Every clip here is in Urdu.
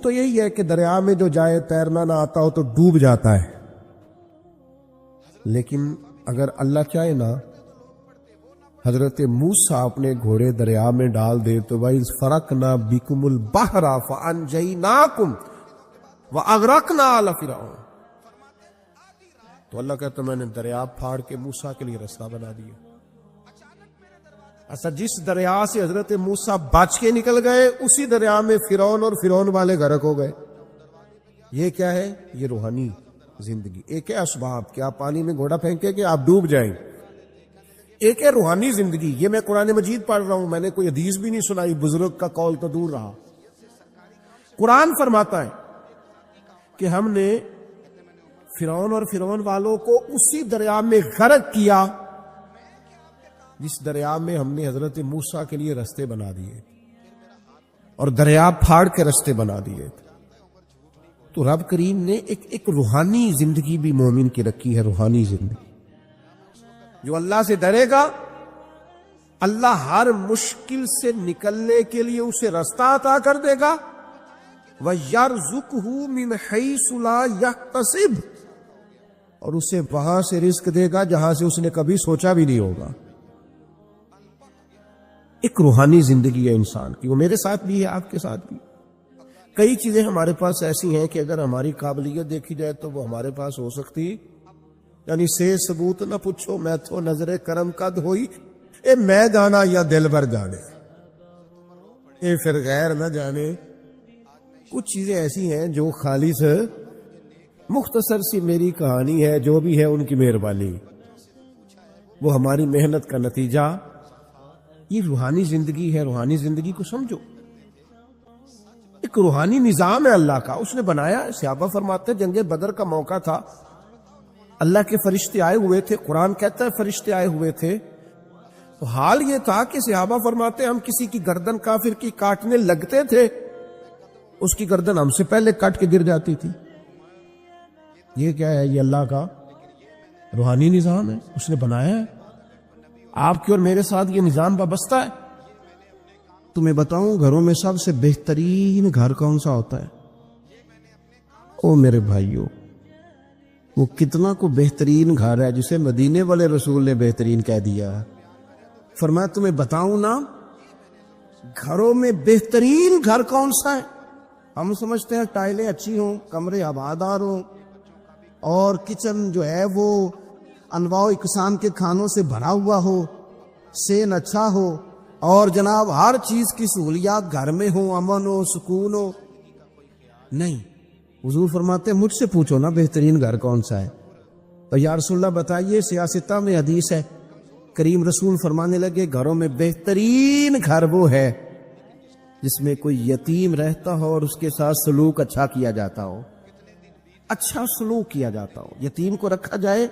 تو یہی ہے کہ دریا میں جو جائے تیرنا نہ آتا ہو تو ڈوب جاتا ہے، لیکن اگر اللہ چاہے نا حضرت موسیٰ اپنے گھوڑے دریا میں ڈال دے تو وَإِذْ فَرَقْنَا بِكُمُ الْبَحْرَ فَأَنْجَيْنَاكُمْ وَأَغْرَقْنَا آلَ فِرْعَوْنَ، تو اللہ کہتا میں نے دریا پھاڑ کے موسیٰ کے لیے راستہ بنا دیا۔ اچھا، جس دریا سے حضرت موسیٰ بچ کے نکل گئے اسی دریا میں فرعون اور فرعون والے غرق ہو گئے۔ یہ کیا ہے؟ یہ روحانی زندگی۔ ایک ہے اسباب کہ آپ پانی میں گھوڑا پھینکے کہ آپ ڈوب جائیں، ایک ہے روحانی زندگی۔ یہ میں قرآن مجید پڑھ رہا ہوں، میں نے کوئی حدیث بھی نہیں سنائی، بزرگ کا قول تو دور رہا۔ قرآن فرماتا ہے کہ ہم نے فرعون اور فرعون والوں کو اسی دریا میں غرق کیا جس دریا میں ہم نے حضرت موسیٰ کے لیے رستے بنا دیے اور دریا پھاڑ کے رستے بنا دیے۔ تو رب کریم نے ایک روحانی زندگی بھی مومن کی رکھی ہے۔ روحانی زندگی، جو اللہ سے ڈرے گا اللہ ہر مشکل سے نکلنے کے لیے اسے راستہ عطا کر دے گا۔ وَيَرْزُقْهُ مِنْ حَيْثُ لَا يَحْتَسِبُ، اور اسے وہاں سے رزق دے گا جہاں سے اس نے کبھی سوچا بھی نہیں ہوگا۔ ایک روحانی زندگی ہے انسان کی، وہ میرے ساتھ بھی ہے، آپ کے ساتھ بھی۔ کئی چیزیں ہمارے پاس ایسی ہیں کہ اگر ہماری قابلیت دیکھی جائے تو وہ ہمارے پاس ہو سکتی، یعنی سے ثبوت نہ پوچھو میں تو نظر کرم قد ہوئی، اے میں جانا یا دل بھر جانے، اے پھر غیر نہ جانے۔ کچھ چیزیں ایسی ہیں جو خالص مختصر سی میری کہانی ہے، جو بھی ہے ان کی مہربانی، وہ ہماری محنت کا نتیجہ۔ یہ روحانی زندگی ہے، روحانی زندگی کو سمجھو۔ ایک روحانی نظام ہے اللہ کا، اس نے بنایا۔ صحابہ فرماتے جنگ بدر کا موقع تھا، اللہ کے فرشتے آئے ہوئے تھے، قرآن کہتا ہے فرشتے آئے ہوئے تھے، تو حال یہ تھا کہ صحابہ فرماتے ہم کسی کی گردن کافر کی کاٹنے لگتے تھے، اس کی گردن ہم سے پہلے کاٹ کے گر جاتی تھی۔ یہ کیا ہے؟ یہ اللہ کا روحانی نظام ہے، اس نے بنایا ہے۔ آپ کی اور میرے ساتھ یہ نظام وابستہ ہے۔ تمہیں بتاؤں گھروں میں سب سے بہترین گھر کون سا ہوتا ہے؟ او میرے بھائیوں، وہ کتنا کو بہترین گھر ہے جسے مدینے والے رسول نے بہترین کہہ دیا۔ فرمایا تمہیں بتاؤں نا گھروں میں بہترین گھر کون سا ہے؟ ہم سمجھتے ہیں ٹائلیں اچھی ہوں، کمرے ہوادار ہوں، اور کچن جو ہے وہ انواع و اقسام کے کھانوں سے بھرا ہوا ہو، سین اچھا ہو، اور جناب ہر چیز کی سہولیات گھر میں ہو، امن ہو، سکون ہو۔ نہیں، حضور فرماتے ہیں مجھ سے پوچھو نا بہترین گھر کون سا ہے؟ تو یا رسول اللہ بتائیے، سیاستہ میں حدیث ہے، کریم رسول فرمانے لگے گھروں میں بہترین گھر وہ ہے جس میں کوئی یتیم رہتا ہو اور اس کے ساتھ سلوک اچھا کیا جاتا ہو، اچھا سلوک کیا جاتا ہو، یتیم کو رکھا جائے،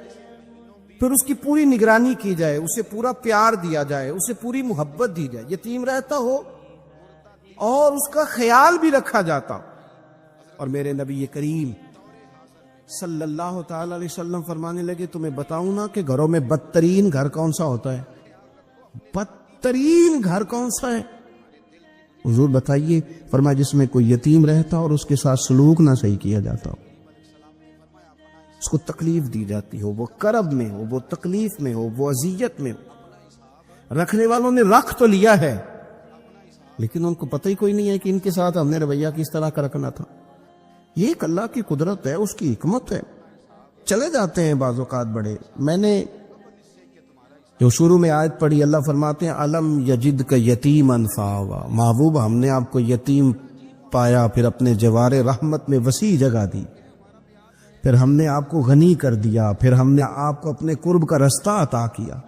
پھر اس کی پوری نگرانی کی جائے، اسے پورا پیار دیا جائے، اسے پوری محبت دی جائے، یتیم رہتا ہو اور اس کا خیال بھی رکھا جاتا ہو۔ اور میرے نبی کریم صلی اللہ تعالی علیہ وسلم فرمانے لگے تمہیں بتاؤں نا کہ گھروں میں بدترین گھر کون سا ہوتا ہے؟ بدترین گھر کون سا ہے؟ حضور بتائیے، فرمایا جس میں کوئی یتیم رہتا اور اس کے ساتھ سلوک نہ صحیح کیا جاتا ہو، اس کو تکلیف دی جاتی ہو، وہ کرب میں ہو، وہ تکلیف میں ہو، وہ اذیت میں ہو۔ رکھنے والوں نے رکھ تو لیا ہے لیکن ان کو پتہ ہی کوئی نہیں ہے کہ ان کے ساتھ ہم نے رویہ کس طرح کا رکھنا تھا۔ یہ ایک اللہ کی قدرت ہے، اس کی حکمت ہے۔ چلے جاتے ہیں بعض اوقات بڑے۔ میں نے جو شروع میں آیت پڑھی، اللہ فرماتے ہیں علم یجدک یتیما فآویٰ، محبوب ہم نے آپ کو یتیم پایا، پھر اپنے جوار رحمت میں وسیع جگہ دی، پھر ہم نے آپ کو غنی کر دیا، پھر ہم نے آپ کو اپنے قرب کا رستہ عطا کیا۔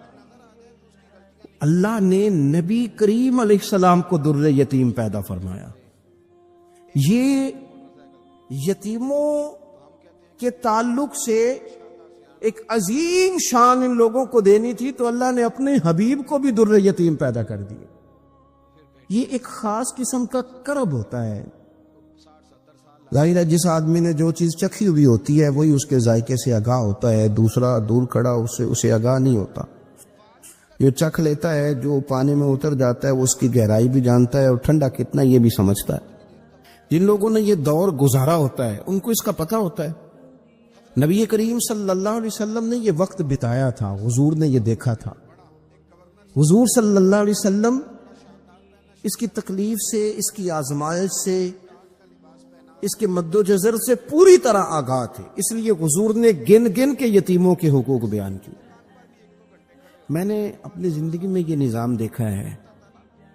اللہ نے نبی کریم علیہ السلام کو در یتیم پیدا فرمایا۔ یہ یتیموں کے تعلق سے ایک عظیم شان ان لوگوں کو دینی تھی، تو اللہ نے اپنے حبیب کو بھی در یتیم پیدا کر دیا۔ یہ ایک خاص قسم کا کرب ہوتا ہے۔ ظاہر ہے جس آدمی نے جو چیز چکھی ہوئی ہوتی ہے وہی اس کے ذائقے سے آگاہ ہوتا ہے، دوسرا دور کھڑا اسے آگاہ نہیں ہوتا۔ جو چکھ لیتا ہے، جو پانی میں اتر جاتا ہے، وہ اس کی گہرائی بھی جانتا ہے اور ٹھنڈا کتنا یہ بھی سمجھتا ہے۔ جن لوگوں نے یہ دور گزارا ہوتا ہے ان کو اس کا پتہ ہوتا ہے. نبی کریم صلی اللہ علیہ وسلم نے یہ وقت بتایا تھا، حضور نے یہ دیکھا تھا. حضور صلی اللہ علیہ وسلم اس کی تکلیف سے، اس کی آزمائش سے، اس کے مد و جزر سے پوری طرح آگاہ تھے. اس لیے حضور نے گن گن کے یتیموں کے حقوق بیان کیے. میں نے اپنی زندگی میں یہ نظام دیکھا ہے.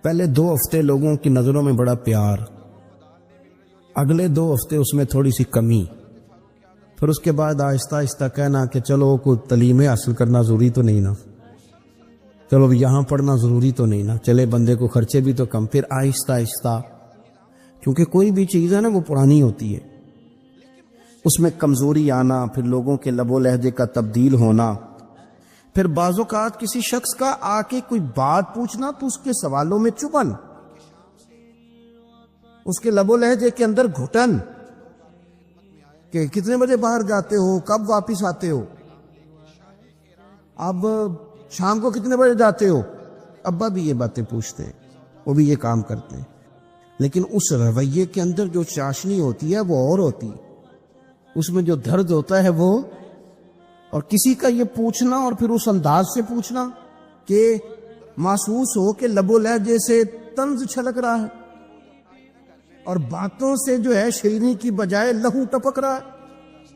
پہلے 2 ہفتے لوگوں کی نظروں میں بڑا پیار، اگلے 2 ہفتے اس میں تھوڑی سی کمی، پھر اس کے بعد آہستہ آہستہ کہنا کہ چلو کوئی تعلیم حاصل کرنا ضروری تو نہیں نا، چلو یہاں پڑھنا ضروری تو نہیں نا، چلے بندے کو خرچے بھی تو کم. پھر آہستہ آہستہ، کیونکہ کوئی بھی چیز ہے نا وہ پرانی ہوتی ہے، اس میں کمزوری آنا، پھر لوگوں کے لب و لہجے کا تبدیل ہونا، پھر بعض اوقات کسی شخص کا آ کے کوئی بات پوچھنا تو اس کے سوالوں میں چبھن، اس کے لب و لہجے کے اندر گھٹن کہ کتنے بجے باہر جاتے ہو، کب واپس آتے ہو، اب شام کو کتنے بجے جاتے ہو. ابا بھی یہ باتیں پوچھتے ہیں، وہ بھی یہ کام کرتے ہیں، لیکن اس رویے کے اندر جو چاشنی ہوتی ہے وہ اور ہوتی ہے، اس میں جو درد ہوتا ہے وہ. اور کسی کا یہ پوچھنا اور پھر اس انداز سے پوچھنا کہ محسوس ہو کہ لب و لہجے سے طنز چھلک رہا ہے اور باتوں سے جو ہے شیرینی کی بجائے لہو ٹپک رہا ہے،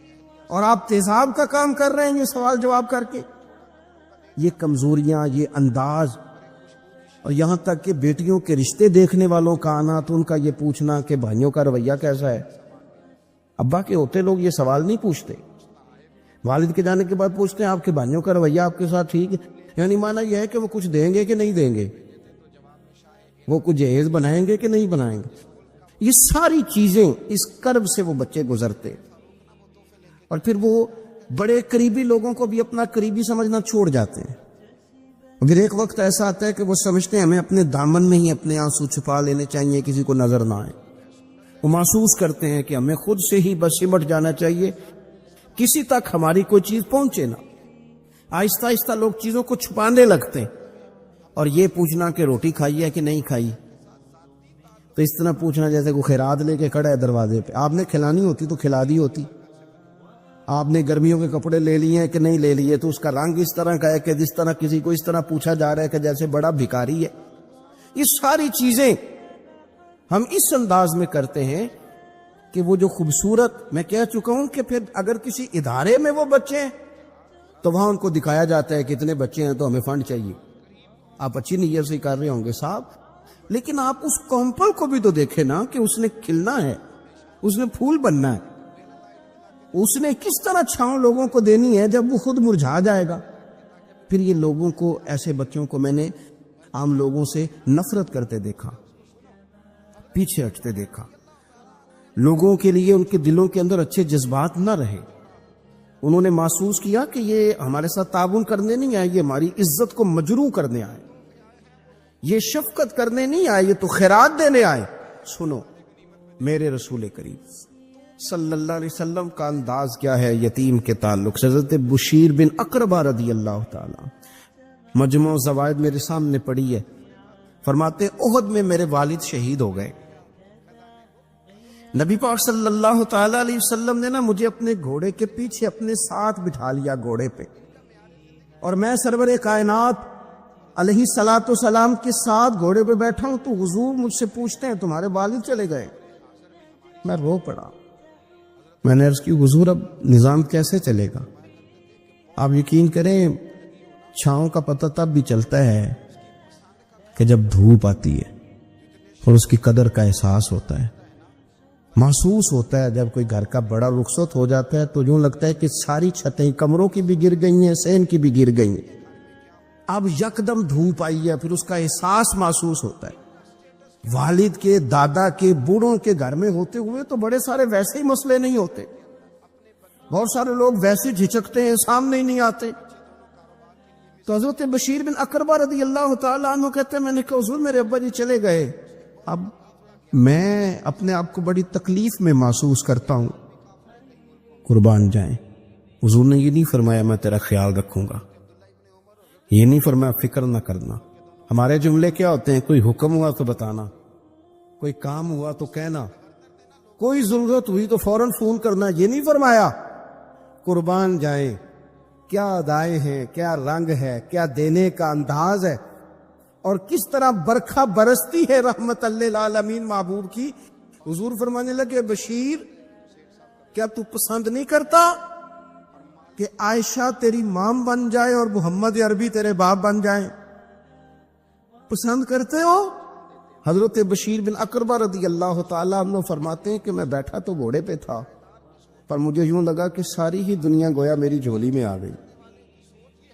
اور آپ تیزاب کا کام کر رہے ہیں یہ سوال جواب کر کے. یہ کمزوریاں، یہ انداز، اور یہاں تک کہ بیٹیوں کے رشتے دیکھنے والوں کا آنا تو ان کا یہ پوچھنا کہ بھائیوں کا رویہ کیسا ہے. ابا کے ہوتے لوگ یہ سوال نہیں پوچھتے، والد کے جانے کے بعد پوچھتے ہیں آپ کے بھائیوں کا رویہ آپ کے ساتھ ٹھیک ہے. یعنی مانا یہ ہے کہ وہ کچھ دیں گے کہ نہیں دیں گے، وہ کچھ جہیز بنائیں گے کہ نہیں بنائیں گے. یہ ساری چیزیں اس کرب سے وہ بچے گزرتے، اور پھر وہ بڑے قریبی لوگوں کو بھی اپنا قریبی سمجھنا چھوڑ جاتے ہیں. پھر ایک وقت ایسا آتا ہے کہ وہ سمجھتے ہیں ہمیں اپنے دامن میں ہی اپنے آنسو چھپا لینے چاہیے، کسی کو نظر نہ آئے. وہ محسوس کرتے ہیں کہ ہمیں خود سے ہی بس سمٹ جانا چاہیے، کسی تک ہماری کوئی چیز پہنچے نہ. آہستہ آہستہ لوگ چیزوں کو چھپانے لگتے ہیں، اور یہ پوچھنا کہ روٹی کھائی ہے کہ نہیں کھائی، تو اس طرح پوچھنا جیسے کوئی خیرات لے کے کھڑا ہے دروازے پہ. آپ نے کھلانی ہوتی تو کھلا دی ہوتی. آپ نے گرمیوں کے کپڑے لے لیے ہیں کہ نہیں لے لیے، تو اس کا رنگ اس طرح کا ہے کہ جس طرح کسی کو اس طرح پوچھا جا رہا ہے کہ جیسے بڑا بھکاری ہے. یہ ساری چیزیں ہم اس انداز میں کرتے ہیں کہ وہ جو خوبصورت، میں کہہ چکا ہوں کہ پھر اگر کسی ادارے میں وہ بچے ہیں تو وہاں ان کو دکھایا جاتا ہے کہ اتنے بچے ہیں تو ہمیں فنڈ چاہیے. آپ اچھی نیت سے کر رہے ہوں گے صاحب، لیکن آپ اس کومپل کو بھی تو دیکھیں نا کہ اس نے کھلنا ہے، اس نے پھول بننا ہے، اس نے کس طرح چھاؤں لوگوں کو دینی ہے جب وہ خود مرجھا جائے گا. پھر یہ لوگوں کو، ایسے بچوں کو میں نے عام لوگوں سے نفرت کرتے دیکھا، پیچھے ہٹتے دیکھا. لوگوں کے لیے ان کے دلوں کے اندر اچھے جذبات نہ رہے. انہوں نے محسوس کیا کہ یہ ہمارے ساتھ تعاون کرنے نہیں آئے، یہ ہماری عزت کو مجروح کرنے آئے، یہ شفقت کرنے نہیں آئے، یہ تو خیرات دینے آئے. سنو، میرے رسول کریم صلی اللہ علیہ وسلم کا انداز کیا ہے یتیم کے تعلق سے. حضرت بشیر بن اقربہ رضی اللہ تعالی، مجموع زوائد میرے سامنے پڑی ہے، فرماتے احد میں میرے والد شہید ہو گئے. نبی پاک صلی اللہ تعالی علیہ وسلم نے مجھے اپنے گھوڑے کے پیچھے اپنے ساتھ بٹھا لیا گھوڑے پہ، اور میں سرور کائنات علیہ الصلوۃ والسلام کے ساتھ گھوڑے پہ بیٹھا ہوں تو حضور مجھ سے پوچھتے ہیں تمہارے والد چلے گئے. میں رو پڑا. میں نے عرض کی حضور اب نظام کیسے چلے گا؟ آپ یقین کریں چھاؤں کا پتہ تب بھی چلتا ہے کہ جب دھوپ آتی ہے اور اس کی قدر کا احساس ہوتا ہے. محسوس ہوتا ہے جب کوئی گھر کا بڑا رخصت ہو جاتا ہے تو یوں لگتا ہے کہ ساری چھتیں کمروں کی بھی گر گئی ہیں، صحن کی بھی گر گئی ہیں. اب یکدم دھوپ آئی ہے، پھر اس کا احساس محسوس ہوتا ہے. والد کے، دادا کے، بوڑھوں کے گھر میں ہوتے ہوئے تو بڑے سارے ویسے ہی مسئلے نہیں ہوتے، بہت سارے لوگ ویسے جھجکتے ہیں، سامنے ہی نہیں آتے. تو حضرت بشیر بن اقربہ رضی اللہ تعالیٰ عنہ کہتے ہیں میں نے کہا حضور میرے ابا جی چلے گئے، اب میں اپنے آپ کو بڑی تکلیف میں محسوس کرتا ہوں. قربان جائیں، حضور نے یہ نہیں فرمایا میں تیرا خیال رکھوں گا، یہ نہیں فرمایا فکر نہ کرنا. ہمارے جملے کیا ہوتے ہیں؟ کوئی حکم ہوا تو بتانا، کوئی کام ہوا تو کہنا، کوئی ضرورت ہوئی تو فوراً فون کرنا، یہ نہیں فرمایا قربان جائیں کیا ادائیں ہیں، کیا رنگ ہے، کیا دینے کا انداز ہے، اور کس طرح برکھا برستی ہے رحمت للعالمین محبوب کی۔ حضور فرمانے لگے بشیر کیا تو پسند نہیں کرتا کہ عائشہ تیری ماں بن جائے اور محمد عربی تیرے باپ بن جائیں؟ پسند کرتے ہو؟ حضرت بشیر بن اقربہ رضی اللہ تعالیٰ عنہ فرماتے ہیں کہ میں بیٹھا تو گھوڑے پہ تھا، پر مجھے یوں لگا کہ ساری ہی دنیا گویا میری جھولی میں آ گئی،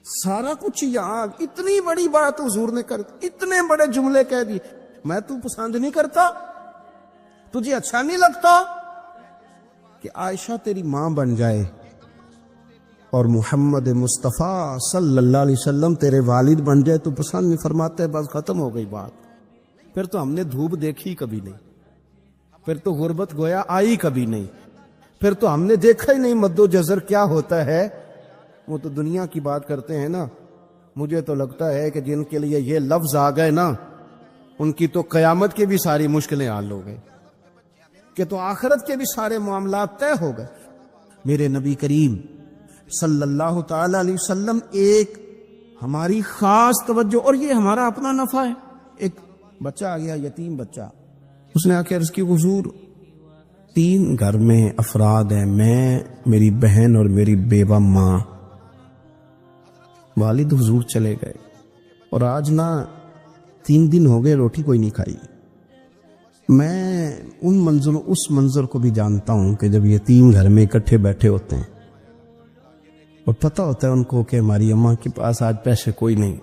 سارا کچھ یہاں، اتنی بڑی بات حضور نے کر دی، اتنے بڑے جملے کہہ دی، میں تو پسند نہیں کرتا؟ تجھے اچھا نہیں لگتا کہ عائشہ تیری ماں بن جائے اور محمد مصطفیٰ صلی اللہ علیہ وسلم تیرے والد بن جائے؟ تو پسند نہیں فرماتے، بس ختم ہو گئی بات۔ پھر تو ہم نے دھوپ دیکھی کبھی نہیں، پھر تو غربت گویا آئی کبھی نہیں، پھر تو ہم نے دیکھا ہی نہیں مد و جزر کیا ہوتا ہے۔ وہ تو دنیا کی بات کرتے ہیں نا، مجھے تو لگتا ہے کہ جن کے لیے یہ لفظ آ گئے نا، ان کی تو قیامت کی بھی ساری مشکلیں حل ہو گئی، کہ تو آخرت کے بھی سارے معاملات طے ہو گئے۔ میرے نبی کریم صلی اللہ تعالی علیہ وسلم ایک ہماری خاص توجہ، اور یہ ہمارا اپنا نفع ہے۔ ایک بچہ آ گیا، یتیم بچہ، اس نے آ کے عرض کی حضور 3 گھر میں افراد ہیں، میں، میری بہن اور میری بیوہ ماں، والد حضور چلے گئے اور آج نہ 3 دن ہو گئے روٹی کوئی نہیں کھائی۔ میں اس منظر کو بھی جانتا ہوں کہ جب یتیم گھر میں اکٹھے بیٹھے ہوتے ہیں اور پتہ ہوتا ہے ان کو کہ ہماری اماں کے پاس آج پیسے کوئی نہیں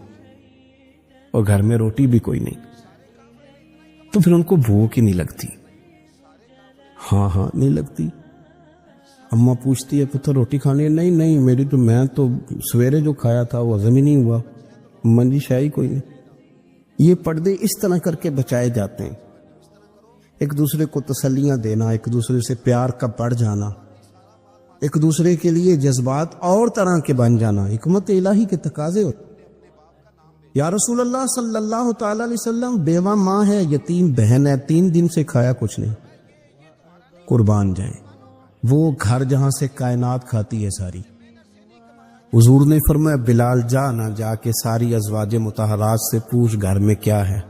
اور گھر میں روٹی بھی کوئی نہیں، تو پھر ان کو بھوک ہی نہیں لگتی۔ ہاں نہیں لگتی۔ اماں پوچھتی ہے پتر روٹی کھانی ہے؟ نہیں میں تو سویرے جو کھایا تھا وہ ہضم ہی نہیں ہوا، اماں جی شاہی کوئی نہیں۔ یہ پردے اس طرح کر کے بچائے جاتے ہیں، ایک دوسرے کو تسلیاں دینا، ایک دوسرے سے پیار کا بڑھ جانا، ایک دوسرے کے لیے جذبات اور طرح کے بن جانا، حکمت الہی کے تقاضے ہوتے۔ یا رسول اللہ صلی اللہ تعالی علیہ وسلم بیوہ ماں ہے، یتیم بہن ہے، 3 دن سے کھایا کچھ نہیں، قربان جائیں وہ گھر جہاں سے کائنات کھاتی ہے ساری۔ حضور نے فرمایا بلال جا کے ساری ازواج مطہرات سے پوچھ گھر میں کیا ہے۔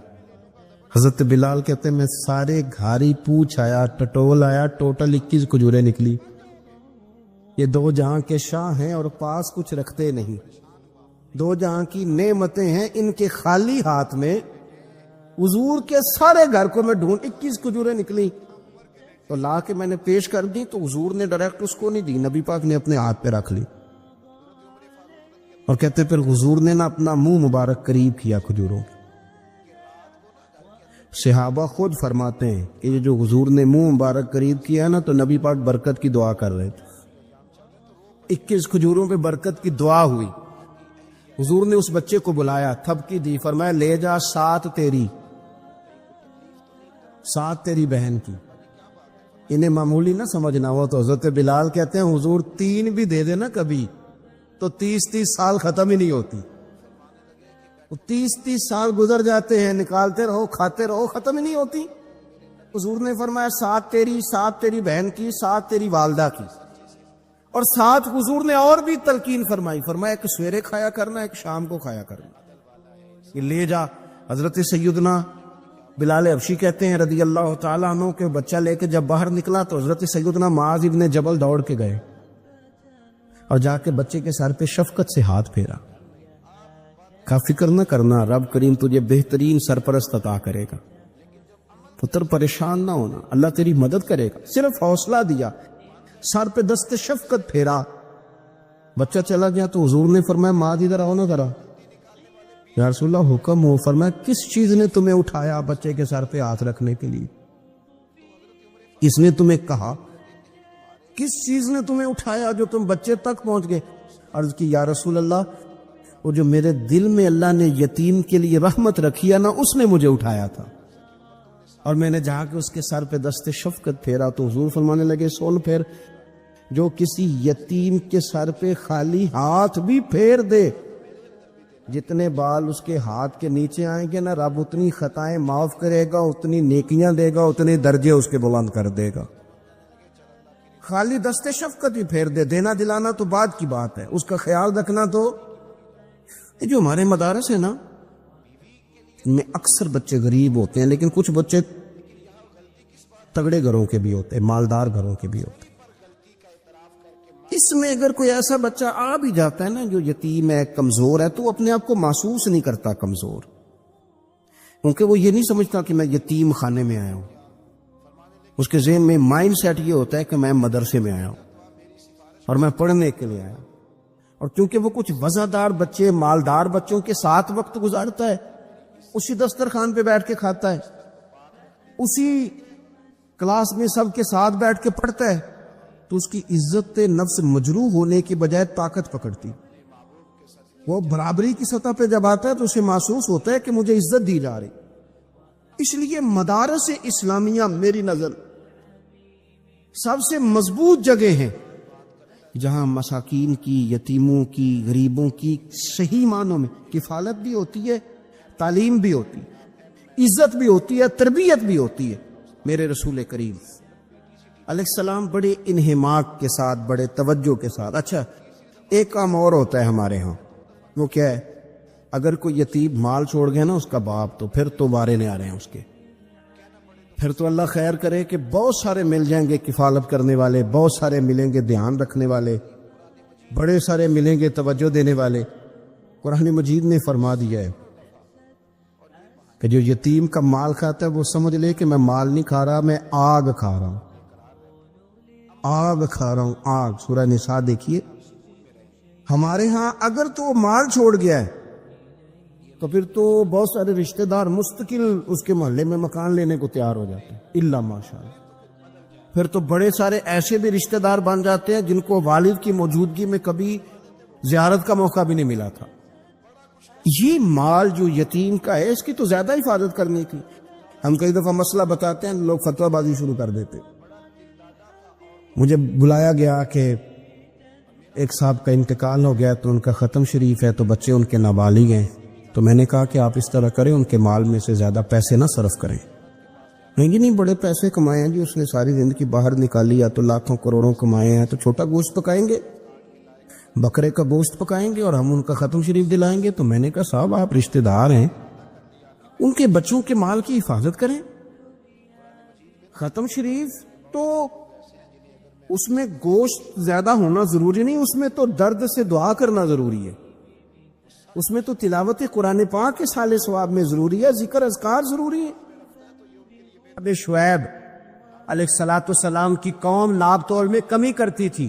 حضرت بلال کہتے ہیں میں سارے گھاری پوچھ آیا، ٹٹول آیا، ٹوٹل 21 کھجوریں نکلی۔ یہ 2 جہاں کے شاہ ہیں اور پاس کچھ رکھتے نہیں، 2 جہاں کی نعمتیں ہیں، ان کے خالی ہاتھ میں حضور کے سارے گھر کو میں ڈھونڈ 21 کھجوریں نکلی تو لا کے میں نے پیش کر دی، تو حضور نے ڈائریکٹ اس کو نہیں دی، نبی پاک نے اپنے ہاتھ پہ رکھ لی، اور کہتے پھر حضور نے نا اپنا منہ مبارک قریب کیا کھجوروں۔ صحابہ خود فرماتے ہیں کہ یہ جو حضور نے منہ مبارک قریب کیا نا، تو نبی پاک برکت کی دعا کر رہے تھے، 21 کھجوروں پہ برکت کی دعا ہوئی۔ حضور نے اس بچے کو بلایا، تھپکی دی، فرمایا لے جا 7 تیری، 7 تیری بہن کی۔ انہیں معمولی نہ سمجھنا ہو تو حضرت بلال کہتے ہیں حضور 3 بھی دے دینا کبھی تو 30 سال ختم ہی نہیں ہوتی، 30 سال گزر جاتے ہیں، نکالتے رہو کھاتے رہو، ختم ہی نہیں ہوتی۔ حضور نے فرمایا 7 تیری، 7 تیری بہن کی، 7 تیری والدہ کی، اور 7 حضور نے اور بھی تلقین فرمائی، فرمایا ایک سویرے کھایا کرنا، ایک شام کو کھایا کرنا، یہ لے جا۔ حضرت سیدنا بلال حبشی کہتے ہیں رضی اللہ تعالیٰ عنہ کہ بچہ لے کے جب باہر نکلا تو حضرت سیدنا معاذ ابن جبل دوڑ کے گئے اور جا کے بچے کے سر پہ شفقت سے ہاتھ پھیرا، کہا فکر نہ کرنا، رب کریم تجھے بہترین سرپرست عطا کرے گا، پتر پریشان نہ ہونا، اللہ تیری مدد کرے گا، صرف حوصلہ دیا، سر پہ دست شفقت پھیرا، بچہ چلا گیا۔ تو حضور نے فرمایا معاذ ادھر آؤ نا ذرا۔ یا رسول اللہ حکم ہو۔ فرمایا کس چیز نے تمہیں اٹھایا بچے کے سر پہ ہاتھ رکھنے کے لیے؟ کس نے تمہیں کہا؟ کس چیز نے تمہیں اٹھایا جو تم بچے تک پہنچ گئے؟ عرض کی یا رسول اللہ وہ جو میرے دل میں اللہ نے یتیم کے لیے رحمت رکھی ہے نا، اس نے مجھے اٹھایا تھا، اور میں نے جا کے اس کے سر پہ دست شفقت پھیرا۔ تو حضور فرمانے لگے سن پھر، جو کسی یتیم کے سر پہ خالی ہاتھ بھی پھیر دے، جتنے بال اس کے ہاتھ کے نیچے آئیں گے نا، رب اتنی خطائیں معاف کرے گا، اتنی نیکیاں دے گا، اتنے درجے اس کے بلند کر دے گا۔ خالی دست شفقت ہی پھیر دے، دینا دلانا تو بعد کی بات ہے، اس کا خیال رکھنا تو۔ یہ جو ہمارے مدارس ہیں نا، ان میں اکثر بچے غریب ہوتے ہیں، لیکن کچھ بچے تگڑے گھروں کے بھی ہوتے ہیں، مالدار گھروں کے بھی ہوتے ہیں۔ اس میں اگر کوئی ایسا بچہ آ بھی جاتا ہے نا جو یتیم ہے، کمزور ہے، تو وہ اپنے آپ کو محسوس نہیں کرتا کمزور، کیونکہ وہ یہ نہیں سمجھتا کہ میں یتیم خانے میں آیا ہوں۔ اس کے ذہن میں مائنڈ سیٹ یہ ہوتا ہے کہ میں مدرسے میں آیا ہوں اور میں پڑھنے کے لیے آیا ہوں۔ اور کیونکہ وہ کچھ وزادار بچے، مالدار بچوں کے ساتھ وقت گزارتا ہے، اسی دسترخوان پہ بیٹھ کے کھاتا ہے، اسی کلاس میں سب کے ساتھ بیٹھ کے پڑھتا ہے، تو اس کی عزت نفس مجروح ہونے کی بجائے طاقت پکڑتی۔ وہ برابری کی سطح پہ جب آتا ہے تو اسے محسوس ہوتا ہے کہ مجھے عزت دی جا رہی۔ اس لیے مدارس اسلامیہ میری نظر سب سے مضبوط جگہ ہیں جہاں مساکین کی، یتیموں کی، غریبوں کی صحیح معنوں میں کفالت بھی ہوتی ہے، تعلیم بھی ہوتی ہے، عزت بھی ہوتی ہے، تربیت بھی ہوتی ہے۔ میرے رسول کریم علیہ السلام بڑے انہماک کے ساتھ، بڑے توجہ کے ساتھ۔ اچھا، ایک کام اور ہوتا ہے ہمارے ہاں، وہ کیا ہے؟ اگر کوئی یتیم مال چھوڑ گیا نا اس کا باپ، تو پھر تو بارے نہیں آ رہے ہیں اس کے، پھر تو اللہ خیر کرے کہ بہت سارے مل جائیں گے کفالت کرنے والے، بہت سارے ملیں گے دھیان رکھنے والے، بڑے سارے ملیں گے توجہ دینے والے۔ قرآن مجید نے فرما دیا ہے کہ جو یتیم کا مال کھاتا ہے وہ سمجھ لے کہ میں مال نہیں کھا رہا، میں آگ کھا رہا ہوں، آگ کھا رہا ہوں، آگ۔ سورہ نساء دیکھیے۔ ہمارے ہاں اگر تو مال چھوڑ گیا ہے تو پھر تو بہت سارے رشتہ دار مستقل اس کے محلے میں مکان لینے کو تیار ہو جاتے ہیں، الا ماشاءاللہ۔ پھر تو بڑے سارے ایسے بھی رشتہ دار بن جاتے ہیں جن کو والد کی موجودگی میں کبھی زیارت کا موقع بھی نہیں ملا تھا۔ یہ مال جو یتیم کا ہے اس کی تو زیادہ حفاظت کرنی تھی۔ ہم کئی دفعہ مسئلہ بتاتے ہیں، لوگ فتویٰ بازی شروع کر دیتے۔ مجھے بلایا گیا کہ ایک صاحب کا انتقال ہو گیا تو ان کا ختم شریف ہے، تو بچے ان کے نابالغ ہیں، تو میں نے کہا کہ آپ اس طرح کریں، ان کے مال میں سے زیادہ پیسے نہ صرف کریں۔ نہیں بڑے پیسے کمائے ہیں جی، اس نے ساری زندگی باہر نکالی، یا تو لاکھوں کروڑوں کمائے ہیں، تو چھوٹا گوشت پکائیں گے، بکرے کا گوشت پکائیں گے اور ہم ان کا ختم شریف دلائیں گے۔ تو میں نے کہا صاحب آپ رشتہ دار ہیں، ان کے بچوں کے مال کی حفاظت کریں۔ ختم شریف تو اس میں گوشت زیادہ ہونا ضروری نہیں، اس میں تو درد سے دعا کرنا ضروری ہے، اس میں تو تلاوت قرآن پاک کے سالے ثواب میں ضروری ہے، ذکر اذکار ضروری ہے۔ اب شعیب علیہ السلام کی قوم ناب تول میں کمی کرتی تھی،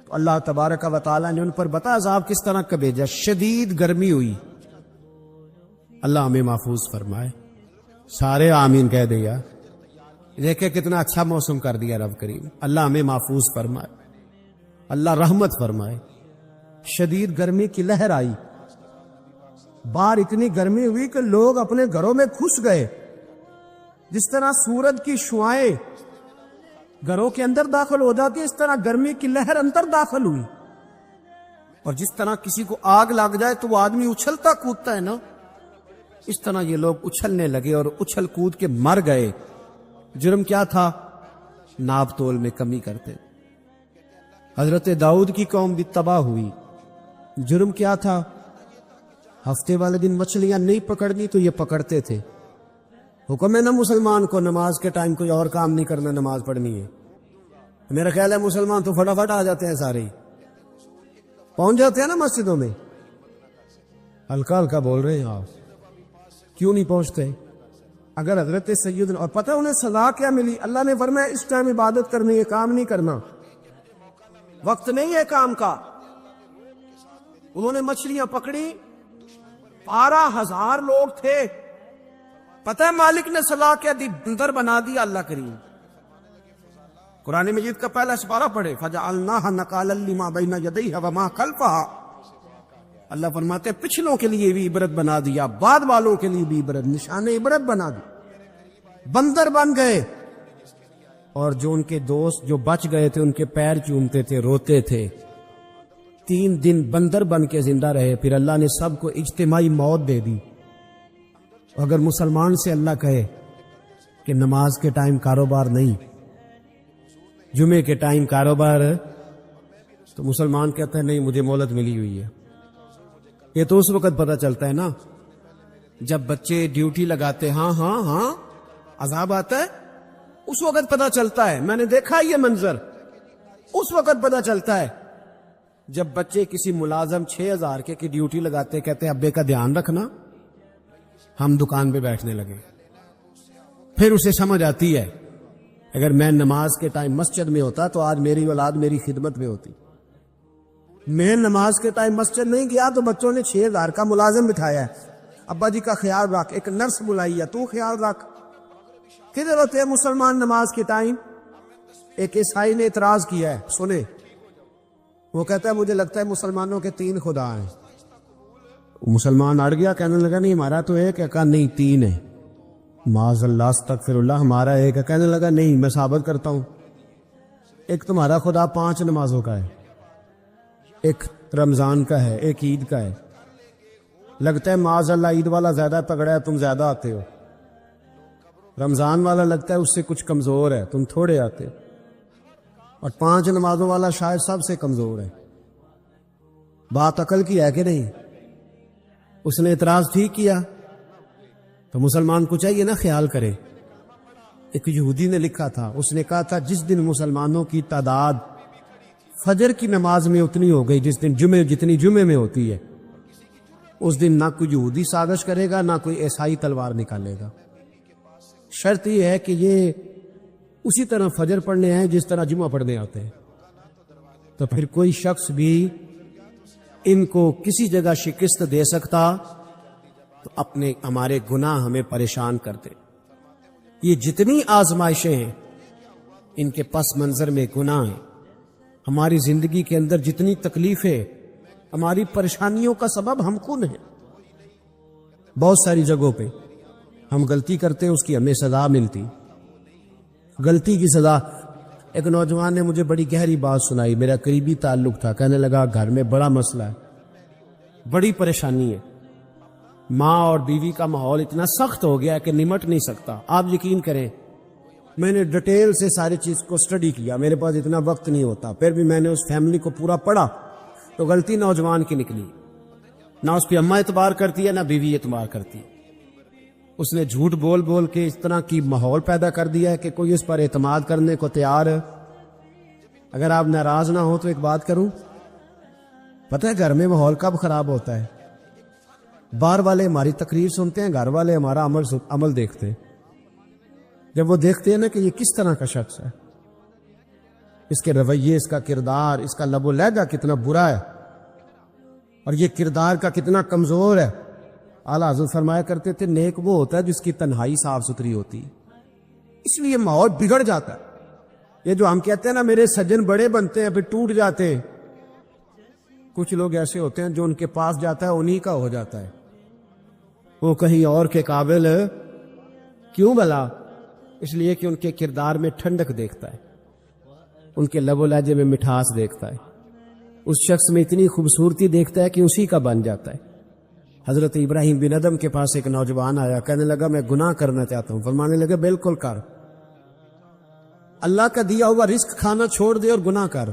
تو اللہ تبارک و تعالیٰ نے ان پر بتا عذاب کس طرح کا بھیجا۔ شدید گرمی ہوئی، اللہ ہمیں محفوظ فرمائے، سارے آمین کہہ دیا۔ دیکھیں کتنا اچھا موسم کر دیا رب کریم، اللہ ہمیں محفوظ فرمائے، اللہ رحمت فرمائے۔ شدید گرمی کی لہر آئی، باہر اتنی گرمی ہوئی کہ لوگ اپنے گھروں میں گھس گئے، جس طرح سورج کی شعائیں گھروں کے اندر داخل ہو جاتی، اس طرح گرمی کی لہر اندر داخل ہوئی۔ اور جس طرح کسی کو آگ لگ جائے تو وہ آدمی اچھلتا کودتا ہے نا، اس طرح یہ لوگ اچھلنے لگے اور اچھل کود کے مر گئے۔ جرم کیا تھا؟ ناب تول میں کمی کرتے۔ حضرت داؤد کی قوم بھی تباہ ہوئی، جرم کیا تھا؟ ہفتے والے دن مچھلیاں نہیں پکڑنی تو یہ پکڑتے تھے۔ حکم ہے نا مسلمان کو نماز کے ٹائم کوئی اور کام نہیں کرنا، نماز پڑھنی ہے۔ میرا خیال ہے مسلمان تو فٹافٹ آ جاتے ہیں، سارے پہنچ جاتے ہیں نا مسجدوں میں۔ ہلکا ہلکا بول رہے ہیں آپ، کیوں نہیں پہنچتے؟ اگر حضرت سیدنا، اور پتہ انہیں سزا کیا ملی؟ اللہ نے فرمایا اس ٹائم عبادت کرنی ہے، کام نہیں کرنا، وقت نہیں ہے کام کا۔ انہوں نے مچھلیاں پکڑی، 12,000 لوگ تھے، پتہ ہے مالک نے سزا کیا دی؟ بندر بنا دیا اللہ کریم۔ قرآن مجید کا پہلا سپارہ پڑھے، فَجَعَلْنَاهَا نَقَالًا لِمَا بَيْنَ يَدَيْهَا وَمَا خَلْفَهَا۔ اللہ فرماتے ہیں پچھلوں کے لیے بھی عبرت بنا دیا، بعد والوں کے لیے بھی عبرت، نشان عبرت بنا دی۔ بندر بن گئے، اور جو ان کے دوست جو بچ گئے تھے ان کے پیر چومتے تھے، روتے تھے۔ 3 دن بندر بن کے زندہ رہے، پھر اللہ نے سب کو اجتماعی موت دے دی۔ اگر مسلمان سے اللہ کہے کہ نماز کے ٹائم کاروبار نہیں، جمعے کے ٹائم کاروبار ہے تو مسلمان کہتا ہے نہیں مجھے مہلت ملی ہوئی ہے. یہ تو اس وقت پتہ چلتا ہے نا جب بچے ڈیوٹی لگاتے ہاں ہاں ہاں عذاب آتا ہے, اس وقت پتہ چلتا ہے. میں نے دیکھا یہ منظر, اس وقت پتہ چلتا ہے جب بچے کسی ملازم 6,000 کے کی ڈیوٹی لگاتے کہتے ہیں ابے کا دھیان رکھنا, ہم دکان پہ بیٹھنے لگے. پھر اسے سمجھ آتی ہے اگر میں نماز کے ٹائم مسجد میں ہوتا تو آج میری اولاد میری خدمت میں ہوتی. میں نماز کے ٹائم مسجد نہیں گیا تو بچوں نے 6,000 کا ملازم بٹھایا ہے, ابا جی کا خیال رکھ, ایک نرس بلائی ہے تو خیال رکھ. کدھر ہوتے ہیں مسلمان نماز کے ٹائم؟ ایک عیسائی نے اعتراض کیا ہے, سنے, وہ کہتا ہے مجھے لگتا ہے مسلمانوں کے 3 خدا ہیں. مسلمان اڑ گیا, کہنے لگا نہیں ہمارا تو ایک ہے. کہا نہیں 3 ہے. معاذ اللہ استغفر اللہ, ہمارا ایک ہے. کہنے لگا نہیں میں ثابت کرتا ہوں, ایک تمہارا خدا 5 نمازوں کا ہے, ایک رمضان کا ہے, ایک عید کا ہے. لگتا ہے معاذ اللہ عید والا زیادہ تگڑا ہے, تم زیادہ آتے ہو. رمضان والا لگتا ہے اس سے کچھ کمزور ہے, تم تھوڑے آتے ہو. اور 5 نمازوں والا شاید سب سے کمزور ہے. بات عقل کی ہے کہ نہیں؟ اس نے اعتراض ٹھیک کیا. تو مسلمان کو چاہیے نا خیال کرے. ایک یہودی نے لکھا تھا, اس نے کہا تھا جس دن مسلمانوں کی تعداد فجر کی نماز میں اتنی ہو گئی جس دن جتنی جمعے میں ہوتی ہے, اس دن نہ کوئی یہودی سازش کرے گا نہ کوئی عیسائی تلوار نکالے گا. شرط یہ ہے کہ یہ اسی طرح فجر پڑھنے ہیں جس طرح جمعہ پڑھنے آتے ہیں. تو پھر کوئی شخص بھی ان کو کسی جگہ شکست دے سکتا تو ہمارے گناہ ہمیں پریشان کرتے. یہ جتنی آزمائشیں ہیں ان کے پس منظر میں گناہ ہیں. ہماری زندگی کے اندر جتنی تکلیفیں, ہماری پریشانیوں کا سبب ہم کون ہیں. بہت ساری جگہوں پہ ہم غلطی کرتے ہیں, اس کی ہمیں سزا ملتی. غلطی کی سزا. ایک نوجوان نے مجھے بڑی گہری بات سنائی, میرا قریبی تعلق تھا. کہنے لگا گھر میں بڑا مسئلہ ہے, بڑی پریشانی ہے, ماں اور بیوی کا ماحول اتنا سخت ہو گیا کہ نمٹ نہیں سکتا. آپ یقین کریں میں نے ڈیٹیل سے ساری چیز کو سٹڈی کیا, میرے پاس اتنا وقت نہیں ہوتا, پھر بھی میں نے اس فیملی کو پورا پڑھا. تو غلطی نوجوان کی نکلی, نہ اس پہ اماں اعتبار کرتی ہے نہ بیوی اعتبار کرتی. اس نے جھوٹ بول بول کے اس طرح کی ماحول پیدا کر دیا ہے کہ کوئی اس پر اعتماد کرنے کو تیار ہے. اگر آپ ناراض نہ ہو تو ایک بات کروں, پتہ ہے گھر میں ماحول کب خراب ہوتا ہے؟ باہر والے ہماری تقریر سنتے ہیں, گھر والے ہمارا عمل دیکھتے ہیں. جب وہ دیکھتے ہیں نا کہ یہ کس طرح کا شخص ہے, اس کے رویے, اس کا کردار, اس کا لب و لہجہ کتنا برا ہے اور یہ کردار کا کتنا کمزور ہے. اعلیٰ حضرت فرمایا کرتے تھے نیک وہ ہوتا ہے جس کی تنہائی صاف ستھری ہوتی, اس لیے ماحول بگڑ جاتا ہے. یہ جو ہم کہتے ہیں نا میرے سجن بڑے بنتے ہیں پھر ٹوٹ جاتے ہیں, کچھ لوگ ایسے ہوتے ہیں جو ان کے پاس جاتا ہے انہی کا ہو جاتا ہے. وہ کہیں اور کے قابل کیوں بھلا؟ اس لیے کہ ان کے کردار میں ٹھنڈک دیکھتا ہے, ان کے لب و لہجے میں مٹھاس دیکھتا ہے, اس شخص میں اتنی خوبصورتی دیکھتا ہے کہ اسی کا بن جاتا ہے. حضرت ابراہیم بن ادم کے پاس ایک نوجوان آیا, کہنے لگا میں گناہ کرنا چاہتا ہوں. فرمانے لگے بالکل کر, اللہ کا دیا ہوا رزق کھانا چھوڑ دے اور گناہ کر.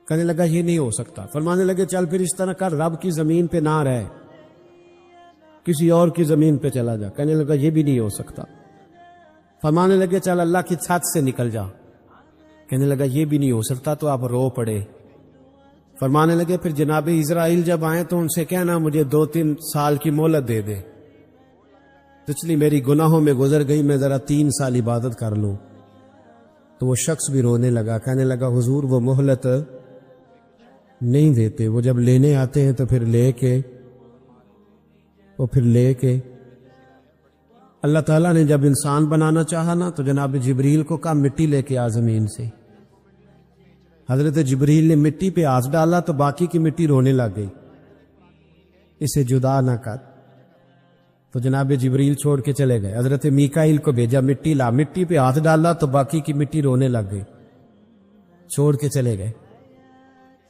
کہنے لگا یہ نہیں ہو سکتا. فرمانے لگے چل پھر اس طرح کر, رب کی زمین پہ نہ رہ, کسی اور کی زمین پہ چلا جا. کہنے لگا یہ بھی نہیں ہو سکتا. فرمانے لگے چل اللہ کی چھت سے نکل جا. کہنے لگا یہ بھی نہیں ہو سکتا. تو آپ رو پڑے. فرمانے لگے پھر جناب اسرائیل جب آئیں تو ان سے کہنا مجھے 2-3 سال کی مہلت دے دے, پچھلی میری گناہوں میں گزر گئی, میں ذرا 3 سال عبادت کر لوں. تو وہ شخص بھی رونے لگا, کہنے لگا حضور وہ مہلت نہیں دیتے, وہ جب لینے آتے ہیں تو پھر لے کے اللہ تعالیٰ نے جب انسان بنانا چاہا نا تو جناب جبریل کو کہا مٹی لے کے آ زمین سے. حضرت جبریل نے مٹی پہ ہاتھ ڈالا تو باقی کی مٹی رونے لگ گئی, اسے جدا نہ کر. تو جناب جبریل چھوڑ کے چلے گئے. حضرت میکائیل کو بھیجا, مٹی لا, مٹی پہ ہاتھ ڈالا تو باقی کی مٹی رونے لگ گئی, چھوڑ کے چلے گئے.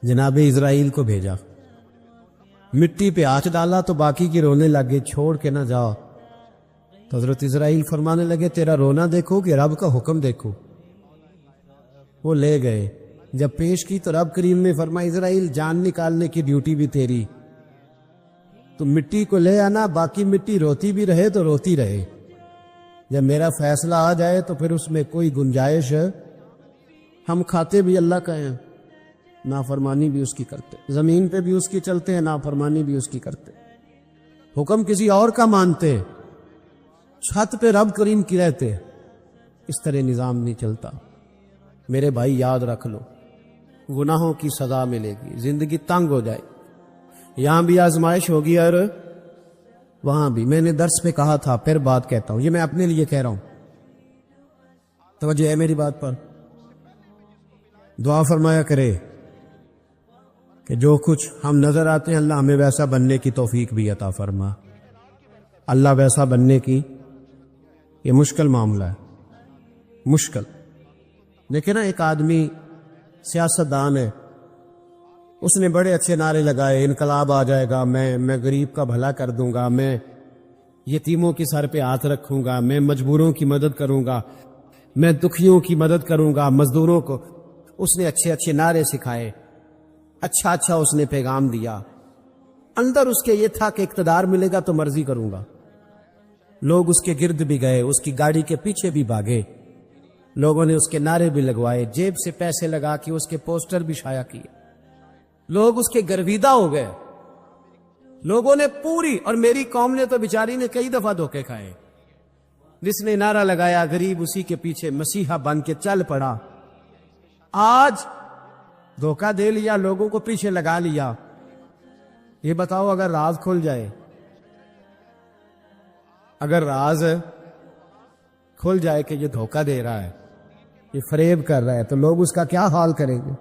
جناب اسرائیل کو بھیجا, مٹی پہ ہاتھ ڈالا تو باقی کی رونے لگ گئی, چھوڑ کے نہ جاؤ. تو حضرت اسرائیل فرمانے لگے تیرا رونا دیکھو کہ رب کا حکم دیکھو. وہ لے گئے. جب پیش کی تو رب کریم نے فرمایا اسرائیل جان نکالنے کی ڈیوٹی بھی تیری. تو مٹی کو لے آنا، باقی مٹی روتی بھی رہے تو روتی رہے. جب میرا فیصلہ آ جائے تو پھر اس میں کوئی گنجائش ہے. ہم کھاتے بھی اللہ کا ہیں، نافرمانی بھی اس کی کرتے، زمین پہ بھی اس کی چلتے ہیں، نافرمانی بھی اس کی کرتے، حکم کسی اور کا مانتے، چھت پہ رب کریم کی رہتے. اس طرح نظام نہیں چلتا. میرے بھائی یاد رکھ لو، گناہوں کی سزا ملے گی، زندگی تنگ ہو جائے. یہاں بھی آزمائش ہوگی اور وہاں بھی. میں نے درس پہ کہا تھا، پھر بات کہتا ہوں، یہ میں اپنے لیے کہہ رہا ہوں، توجہ ہے میری بات پر. دعا فرمایا کرے کہ جو کچھ ہم نظر آتے ہیں اللہ ہمیں ویسا بننے کی توفیق بھی عطا فرما. اللہ ویسا بننے کی یہ مشکل معاملہ ہے، مشکل. دیکھیں نا، ایک آدمی سیاستدان ہے، اس نے بڑے اچھے نعرے لگائے، انقلاب آ جائے گا، میں غریب کا بھلا کر دوں گا، میں یتیموں کے سر پہ ہاتھ رکھوں گا، میں مجبوروں کی مدد کروں گا، میں دکھیوں کی مدد کروں گا، مزدوروں کو. اس نے اچھے اچھے نعرے سکھائے، اچھا اس نے پیغام دیا. اندر اس کے یہ تھا کہ اقتدار ملے گا تو مرضی کروں گا. لوگ اس کے گرد بھی گئے، اس کی گاڑی کے پیچھے بھی بھاگے، لوگوں نے اس کے نعرے بھی لگوائے، جیب سے پیسے لگا کے اس کے پوسٹر بھی شائع کیے. لوگ اس کے گرویدہ ہو گئے. لوگوں نے پوری، اور میری قوم نے تو بیچاری نے کئی دفعہ دھوکے کھائے. جس نے نعرہ لگایا غریب اسی کے پیچھے مسیحا بن کے چل پڑا. آج دھوکہ دے لیا، لوگوں کو پیچھے لگا لیا. یہ بتاؤ اگر راز کھل جائے، اگر راز کھل جائے کہ یہ دھوکہ دے رہا ہے، یہ فریب کر رہا ہے، تو لوگ اس کا کیا حال کریں گے؟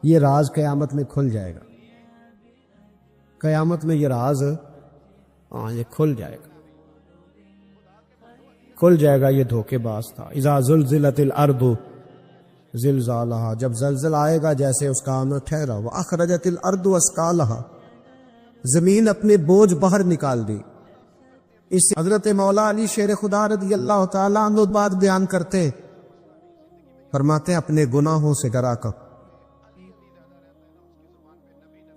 یہ راز قیامت میں کھل جائے گا. قیامت میں یہ راز یہ کھل جائے گا، کھل جائے گا. یہ دھوکے باز تھا. اذا زلزلت الارض زلزالہا، جب زلزل آئے گا جیسے اس کا آنا ٹھہرا. واخرجت الارض اثقالہا، زمین اپنے بوجھ باہر نکال دی. اس حضرت مولا علی شیر خدا رضی اللہ تعالیٰ عنہ بات بیان کرتے، فرماتے اپنے گناہوں سے ڈرا کر.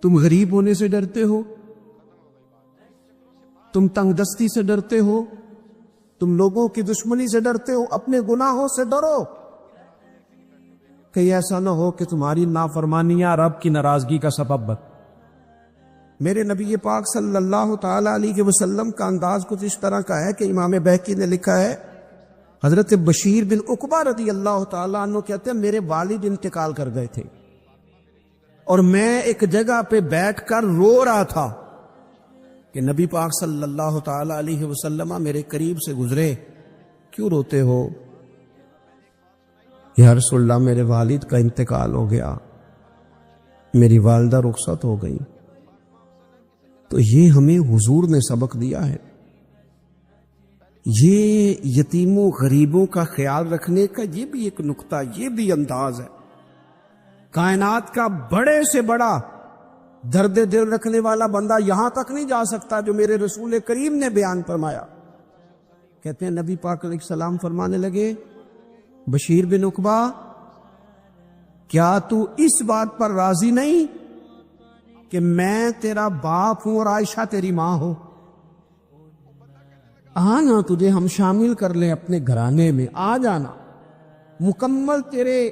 تم غریب ہونے سے ڈرتے ہو، تم تنگ دستی سے ڈرتے ہو، تم لوگوں کی دشمنی سے ڈرتے ہو، اپنے گناہوں سے ڈرو. کہ ایسا نہ ہو کہ تمہاری نافرمانیاں رب کی ناراضگی کا سبب بن. میرے نبی پاک صلی اللہ تعالی علیہ وسلم کا انداز کچھ اس طرح کا ہے کہ امام بہقی نے لکھا ہے، حضرت بشیر بن عقبہ رضی اللہ تعالیٰ عنہ کہتے ہیں میرے والد انتقال کر گئے تھے اور میں ایک جگہ پہ بیٹھ کر رو رہا تھا کہ نبی پاک صلی اللہ تعالی علیہ وسلم میرے قریب سے گزرے. کیوں روتے ہو؟ یا رسول اللہ میرے والد کا انتقال ہو گیا، میری والدہ رخصت ہو گئی. تو یہ ہمیں حضور نے سبق دیا ہے. یہ یتیموں غریبوں کا خیال رکھنے کا یہ بھی ایک نقطہ، یہ بھی انداز ہے. کائنات کا بڑے سے بڑا درد دل رکھنے والا بندہ یہاں تک نہیں جا سکتا جو میرے رسول کریم نے بیان فرمایا. کہتے ہیں نبی پاک علیہ السلام فرمانے لگے، بشیر بن عقبہ کیا تو اس بات پر راضی نہیں کہ میں تیرا باپ ہوں اور عائشہ تیری ماں ہو؟ آنا تجھے ہم شامل کر لیں اپنے گھرانے میں، آ جانا، مکمل تیرے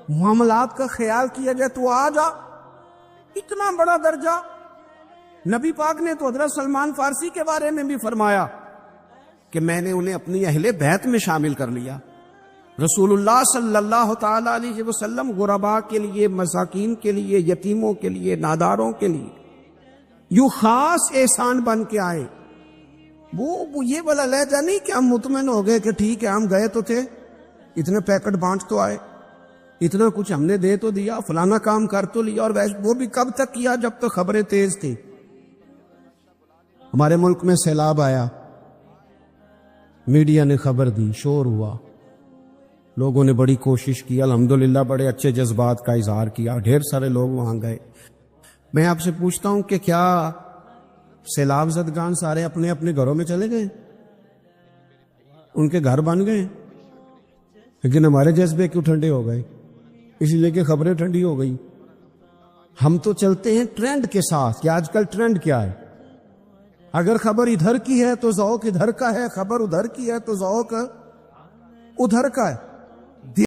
معاملات کا خیال کیا جائے، تو آ جا. اتنا بڑا درجہ. نبی پاک نے تو حضرت سلمان فارسی کے بارے میں بھی فرمایا کہ میں نے انہیں اپنی اہل بیت میں شامل کر لیا. رسول اللہ صلی اللہ تعالی علیہ وسلم غرباء کے لیے، مساکین کے لیے، یتیموں کے لیے، ناداروں کے لیے یوں خاص احسان بن کے آئے. وہ یہ والا لہجہ نہیں کہ ہم مطمئن ہو گئے کہ ٹھیک ہے ہم گئے تو تھے، اتنے پیکٹ بانٹ تو آئے، اتنا کچھ ہم نے دے تو دیا، فلانا کام کر تو لیا. اور وہ بھی کب تک کیا؟ جب تو خبریں تیز تھی. ہمارے ملک میں سیلاب آیا، میڈیا نے خبر دی، شور ہوا، لوگوں نے بڑی کوشش کی، الحمدللہ بڑے اچھے جذبات کا اظہار کیا، ڈھیر سارے لوگ وہاں گئے. میں آپ سے پوچھتا ہوں کہ کیا سیلاب زدگان سارے اپنے اپنے گھروں میں چلے گئے؟ ان کے گھر بن گئے؟ لیکن ہمارے جذبے کیوں ٹھنڈے ہو گئے؟ اس لیے کہ خبریں ٹھنڈی ہو گئی. ہم تو چلتے ہیں ٹرینڈ کے ساتھ کہ آج کل ٹرینڈ کیا ہے. اگر خبر ادھر کی ہے تو ذوق ادھر کا ہے, خبر ادھر کی ہے تو ذوق ادھر کا ہے.